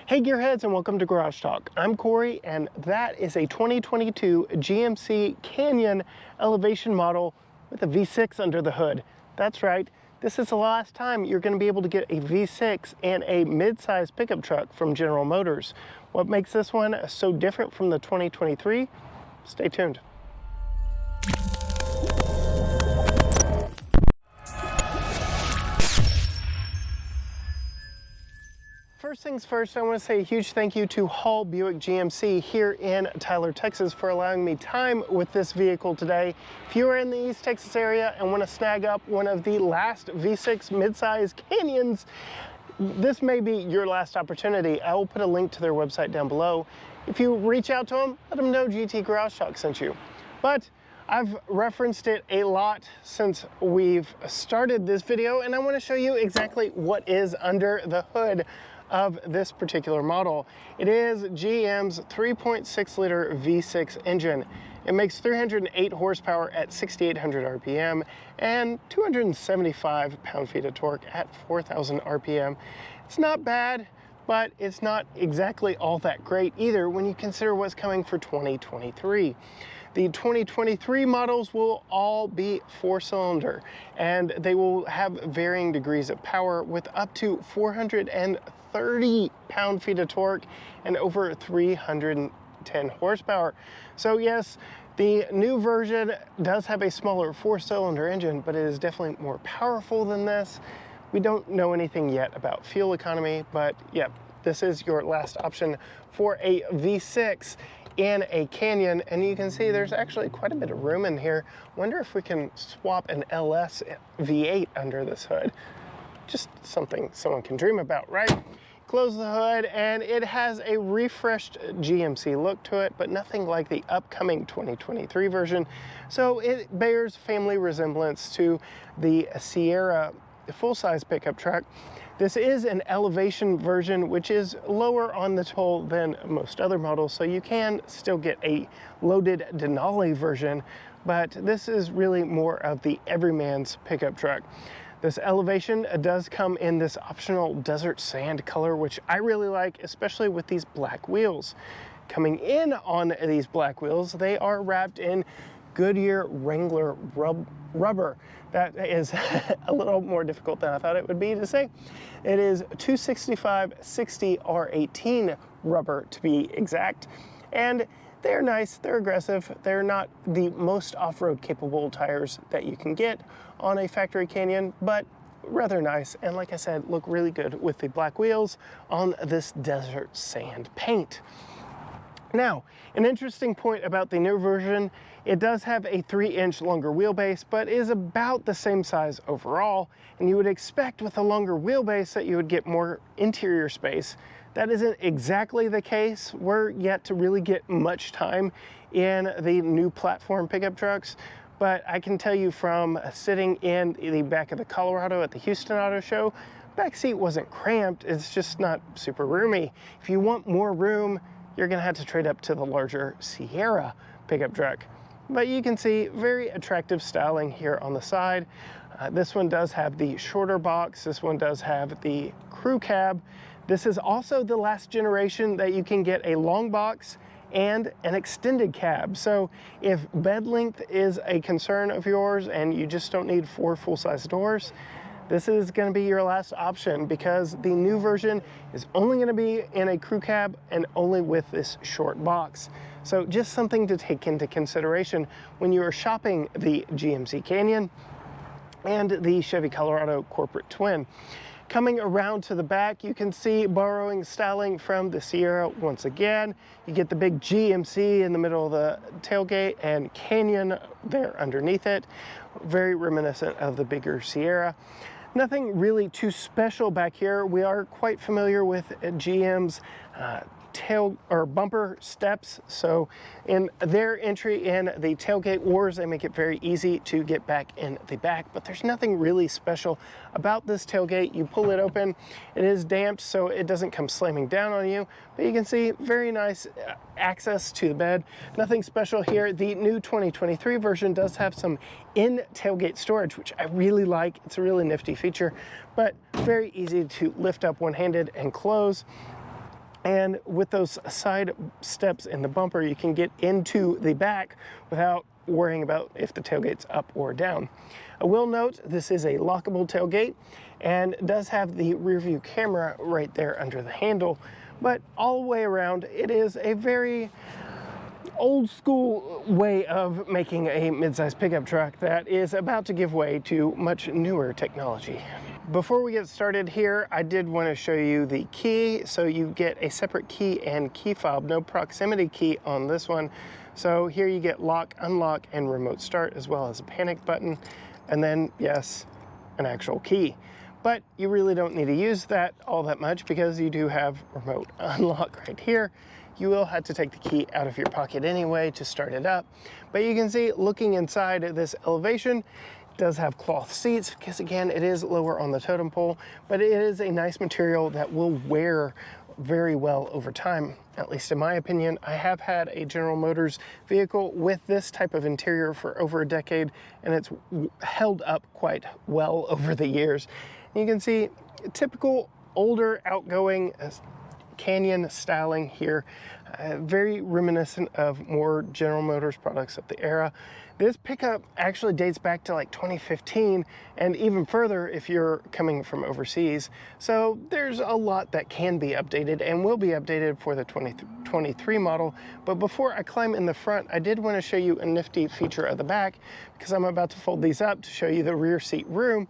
Hey Gearheads, and welcome to Garage Talk. I'm Corey, and that is a 2022 GMC Canyon Elevation model with a V6 under the hood. That's right, this is the last time you're going to be able to get a V6 and a mid-size pickup truck from General Motors. What makes this one so different from the 2023? Stay tuned. First things first, I want to say a huge thank you to Hall Buick GMC here in Tyler, Texas for allowing me time with this vehicle today. If you are in the East Texas area and want to snag up one of the last V6 midsize Canyons, this may be your last opportunity. I will put a link to their website down below. If you reach out to them, let them know GT Garage Talk sent you. But I've referenced it a lot since we've started this video, and I want to show you exactly what is under the hood of this particular model. It is GM's 3.6 liter V6 engine. It makes 308 horsepower at 6,800 RPM and 275 pound-feet of torque at 4,000 RPM. It's not bad, but it's not exactly all that great either when you consider what's coming for 2023. The 2023 models will all be 4-cylinder, and they will have varying degrees of power with up to 430 pound-feet of torque and over 310 horsepower. So yes, the new version does have a smaller 4-cylinder engine, but it is definitely more powerful than this. We don't know anything yet about fuel economy, but yeah, this is your last option for a V6 in a Canyon, and you can see there's actually quite a bit of room in here. Wonder if we can swap an LS V8 under this hood. Just something someone can dream about, right? Close the hood, and it has a refreshed GMC look to it, but nothing like the upcoming 2023 version. So it bears family resemblance to the Sierra full-size pickup truck. This is an Elevation version, which is lower on the toll than most other models, so you can still get a loaded Denali version, but this is really more of the everyman's pickup truck. This Elevation does come in this optional desert sand color, which I really like, especially with these black wheels. Coming in on these black wheels, they are wrapped in Goodyear Wrangler rubber. That is a little more difficult than I thought it would be to say. It is 265/60 R18 rubber to be exact, and they're nice, they're aggressive, they're not the most off-road capable tires that you can get on a factory Canyon, but rather nice, and like I said, look really good with the black wheels on this desert sand paint. Now, an interesting point about the new version, it does have a 3-inch longer wheelbase, but is about the same size overall, and you would expect with a longer wheelbase that you would get more interior space. That isn't exactly the case. We're yet to really get much time in the new platform pickup trucks, but I can tell you from sitting in the back of the Colorado at the Houston Auto Show, back seat wasn't cramped, it's just not super roomy. If you want more room, you're gonna have to trade up to the larger Sierra pickup truck. But you can see very attractive styling here on the side. This one does have the shorter box. This one does have the crew cab. This is also the last generation that you can get a long box and an extended cab. So if bed length is a concern of yours and you just don't need 4 full-size doors, this is going to be your last option, because the new version is only going to be in a crew cab and only with this short box. So just something to take into consideration when you are shopping the GMC Canyon and the Chevy Colorado Corporate Twin. Coming around to the back, you can see borrowing styling from the Sierra once again. You get the big GMC in the middle of the tailgate and Canyon there underneath it. Very reminiscent of the bigger Sierra. Nothing really too special back here. We are quite familiar with GM's tail or bumper steps. So in their entry in the tailgate wars, they make it very easy to get back in the back, but there's nothing really special about this tailgate. You pull it open, it is damped so it doesn't come slamming down on you, but you can see very nice access to the bed. Nothing special here. The new 2023 version does have some in tailgate storage, which I really like. It's a really nifty feature, but very easy to lift up one-handed and close. And with those side steps in the bumper, you can get into the back without worrying about if the tailgate's up or down. I will note this is a lockable tailgate and does have the rear view camera right there under the handle, but all the way around, it is a very old school way of making a midsize pickup truck that is about to give way to much newer technology. Before we get started here, I did want to show you the key. So you get a separate key and key fob, no proximity key on this one. So here you get lock, unlock, and remote start, as well as a panic button, and then, yes, an actual key. But you really don't need to use that all that much because you do have remote unlock right here. You will have to take the key out of your pocket anyway to start it up. But you can see, looking inside this Elevation, does have cloth seats because, again, it is lower on the totem pole, but it is a nice material that will wear very well over time, at least in my opinion. I have had a General Motors vehicle with this type of interior for over a decade, and it's held up quite well over the years. You can see typical older outgoing Canyon styling here, very reminiscent of more General Motors products of the era. This pickup actually dates back to like 2015 and even further if you're coming from overseas. So there's a lot that can be updated and will be updated for the 2023 model. But before I climb in the front, I did want to show you a nifty feature of the back because I'm about to fold these up to show you the rear seat room.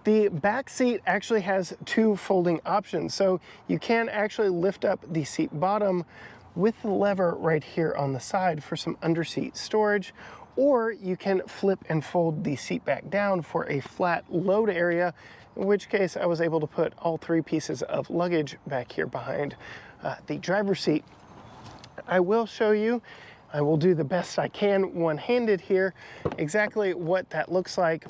The back seat actually has two folding options. So you can actually lift up the seat bottom with the lever right here on the side for some underseat storage, or you can flip and fold the seat back down for a flat load area, in which case I was able to put all three pieces of luggage back here behind the driver's seat. I will show you, I will do the best I can one-handed here, exactly what that looks like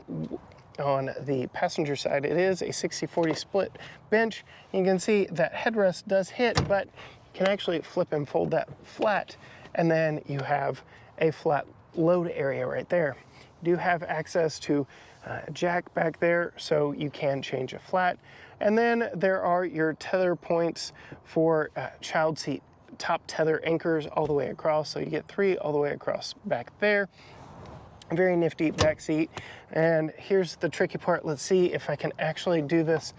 on the passenger side. It is a 60-40 split bench. You can see that headrest does hit, but you can actually flip and fold that flat, and then you have a flat load area right there. You do have access to a jack back there, so you can change a flat. And then there are your tether points for child seat top tether anchors all the way across, so you get three all the way across back there. Very nifty back seat. And here's the tricky part. Let's see if I can actually do this.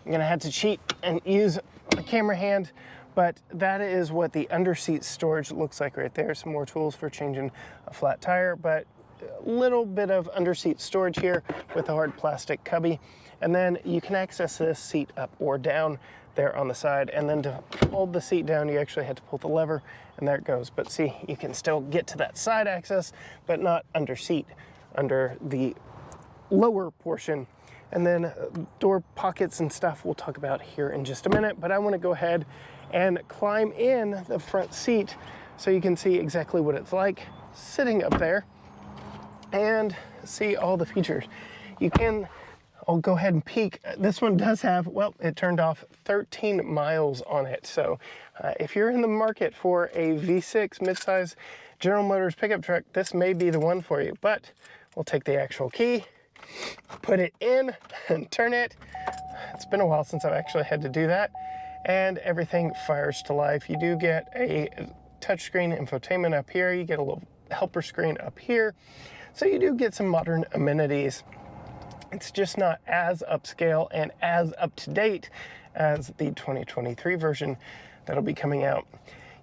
I'm gonna have to cheat and use a camera hand, but that is what the underseat storage looks like right there. Some more tools for changing a flat tire, but a little bit of underseat storage here with a hard plastic cubby. And then you can access this seat up or down there on the side. And then to fold the seat down, you actually had to pull the lever, and there it goes. But see, you can still get to that side access, but not under seat, under the lower portion. And then door pockets and stuff we'll talk about here in just a minute, but I want to go ahead and climb in the front seat so you can see exactly what it's like sitting up there and see all the features. You can, I'll go ahead and peek. This one does have, well, it turned off 13 miles on it. So if you're in the market for a V6 midsize General Motors pickup truck, this may be the one for you. But we'll take the actual key, put it in and turn it. It's been a while since I've actually had to do that. And everything fires to life. You do get a touchscreen infotainment up here. You get a little helper screen up here. So you do get some modern amenities. It's just not as upscale and as up to date as the 2023 version that'll be coming out.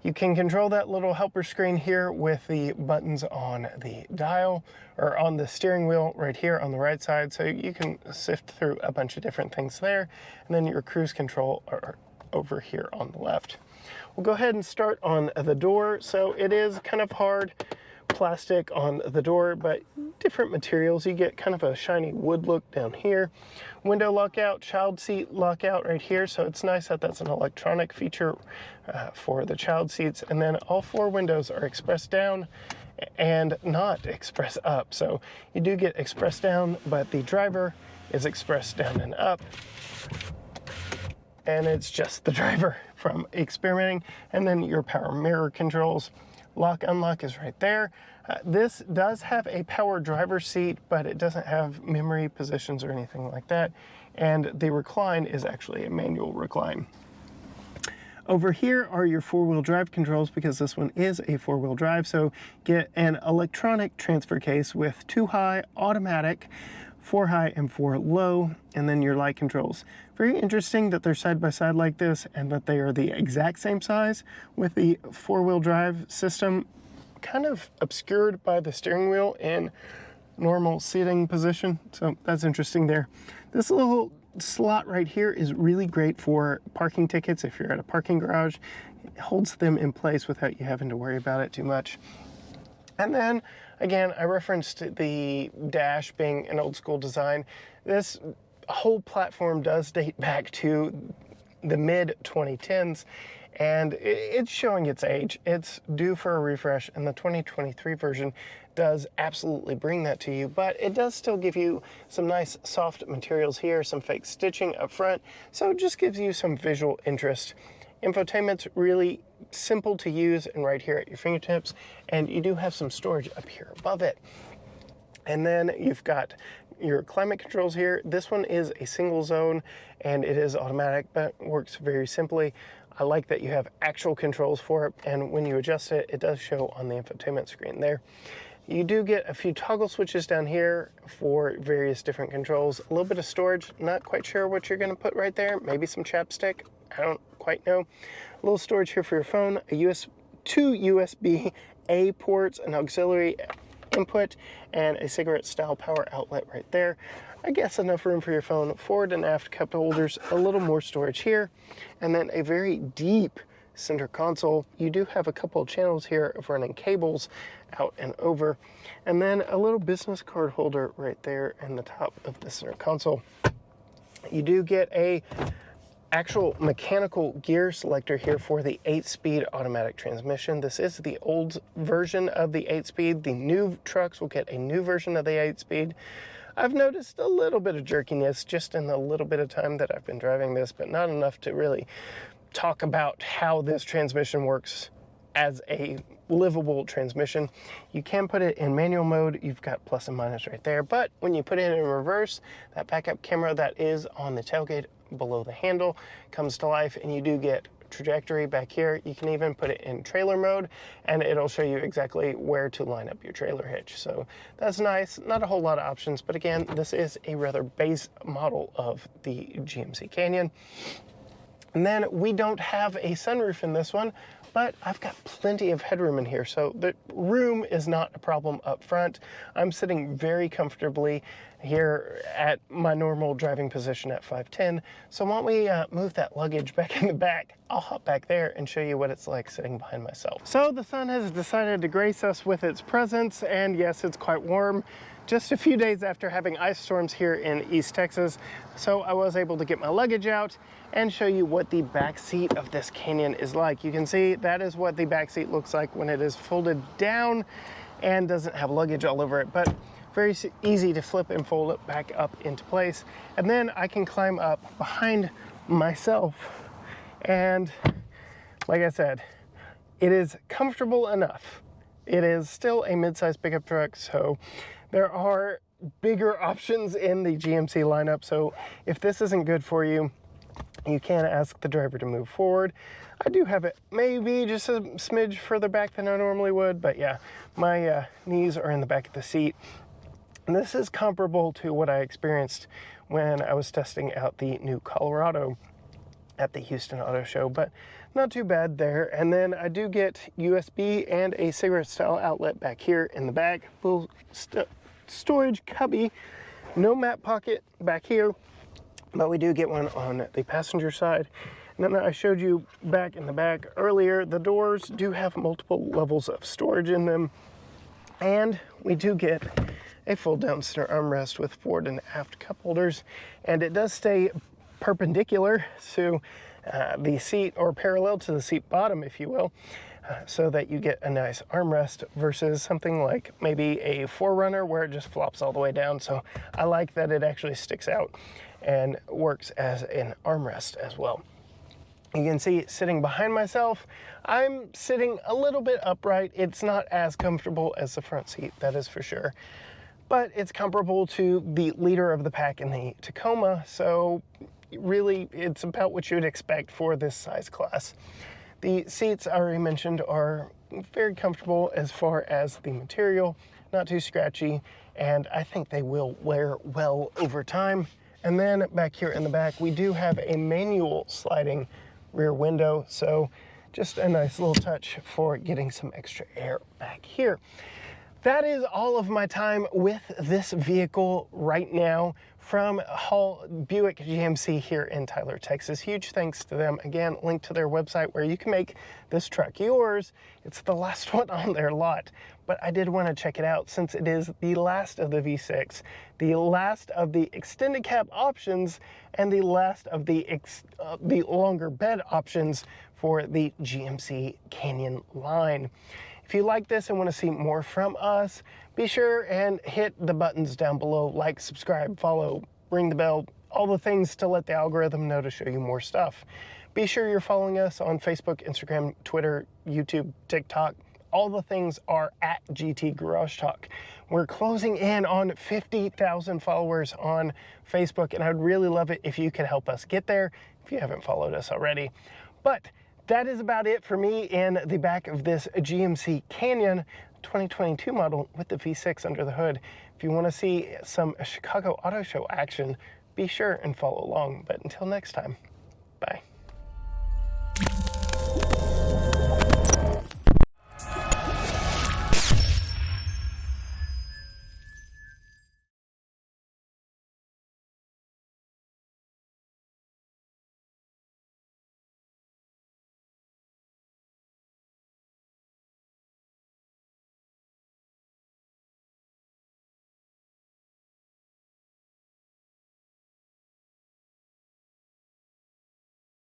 You can control that little helper screen here with the buttons on the dial or on the steering wheel right here on the right side. So you can sift through a bunch of different things there. And then your cruise control are over here on the left. We'll go ahead and start on the door. So it is kind of hard plastic on the door, but different materials. You get kind of a shiny wood look down here. Window lockout, child seat lockout right here. So it's nice that that's an electronic feature for the child seats. And then all four windows are express down and not express up. So you do get express down, but the driver is express down and up. And it's just the driver from experimenting. And then your power mirror controls. Lock, unlock is right there. This does have a power driver's seat, but it doesn't have memory positions or anything like that. And the recline is actually a manual recline. Over here are your four-wheel drive controls, because this one is a four-wheel drive. So get an electronic transfer case with 2 high automatic, 4 high and 4 low, and then your light controls. Very interesting that they're side by side like this and that they are the exact same size, with the four-wheel drive system kind of obscured by the steering wheel in normal seating position. So that's interesting there. This little slot right here is really great for parking tickets. If you're at a parking garage, it holds them in place without you having to worry about it too much. And then again, I referenced the dash being an old school design. This whole platform does date back to the mid 2010s, and it's showing its age. It's due for a refresh, and the 2023 version does absolutely bring that to you, but it does still give you some nice soft materials here, some fake stitching up front, so it just gives you some visual interest. Infotainment's really simple to use and right here at your fingertips, and you do have some storage up here above it. And then you've got your climate controls here. This one is a single zone and it is automatic, but works very simply. I like that you have actual controls for it, and when you adjust it, it does show on the infotainment screen there. You do get a few toggle switches down here for various different controls. A little bit of storage, not quite sure what you're gonna put right there. Maybe some chapstick, I don't quite know. A little storage here for your phone, two USB-A ports, an auxiliary input, and a cigarette style power outlet right there. I guess enough room for your phone. Forward and aft cup holders, a little more storage here, and then a very deep center console. You do have a couple of channels here of running cables out and over, and then a little business card holder right there in the top of the center console. You do get a actual mechanical gear selector here for the 8-speed automatic transmission. This is the old version of the 8-speed. The new trucks will get a new version of the 8-speed. I've noticed a little bit of jerkiness just in the little bit of time that I've been driving this, but not enough to really talk about how this transmission works as a livable transmission. You can put it in manual mode. You've got plus and minus right there, but when you put it in reverse, that backup camera that is on the tailgate below the handle comes to life, and you do get trajectory back here. You can even put it in trailer mode and it'll show you exactly where to line up your trailer hitch. So that's nice. Not a whole lot of options, but again, this is a rather base model of the GMC Canyon. And then we don't have a sunroof in this one, but I've got plenty of headroom in here, so the room is not a problem up front. I'm sitting very comfortably here at my normal driving position at 5'10", so why don't we move that luggage back in the back. I'll hop back there and show you what it's like sitting behind myself. So the sun has decided to grace us with its presence, and yes, it's quite warm. Just a few days after having ice storms here in East Texas, so I was able to get my luggage out and show you what the back seat of this Canyon is like. You can see that is what the back seat looks like when it is folded down and doesn't have luggage all over it, but very easy to flip and fold it back up into place. And then I can climb up behind myself, and like I said, it is comfortable enough. It is still a mid-size pickup truck, so there are bigger options in the GMC lineup, so if this isn't good for you, you can ask the driver to move forward. I do have it maybe just a smidge further back than I normally would, but yeah, my knees are in the back of the seat. And this is comparable to what I experienced when I was testing out the new Colorado at the Houston Auto Show, but not too bad there. And then I do get USB and a cigarette style outlet back here in the back. Little storage cubby, no map pocket back here, but we do get one on the passenger side. And then I showed you back in the back earlier, the doors do have multiple levels of storage in them, and we do get a fold down center armrest with forward and aft cup holders, and it does stay perpendicular to the seat, or parallel to the seat bottom, if you will, so that you get a nice armrest versus something like maybe a 4Runner where it just flops all the way down. So I like that it actually sticks out and works as an armrest as well. You can see sitting behind myself, I'm sitting a little bit upright. It's not as comfortable as the front seat, that is for sure, but it's comparable to the leader of the pack in the Tacoma, so really, it's about what you would expect for this size class. The seats, I already mentioned, are very comfortable as far as the material, not too scratchy, and I think they will wear well over time. And then back here in the back, we do have a manual sliding rear window, so just a nice little touch for getting some extra air back here. That is all of my time with this vehicle right now from Hall Buick GMC here in Tyler, Texas. Huge thanks to them. Again, link to their website where you can make this truck yours. It's the last one on their lot, but I did want to check it out since it is the last of the V6, the last of the extended cab options, and the last of the longer bed options for the GMC Canyon line. If you like this and want to see more from us, be sure and hit the buttons down below, like, subscribe, follow, ring the bell, all the things to let the algorithm know to show you more stuff. Be sure you're following us on Facebook, Instagram, Twitter, YouTube, TikTok. All the things are at GT Garage Talk. We're closing in on 50,000 followers on Facebook, and I'd really love it if you could help us get there if you haven't followed us already. But that is about it for me in the back of this GMC Canyon 2022 model with the V6 under the hood. If you want to see some Chicago Auto Show action, be sure and follow along. But until next time, bye.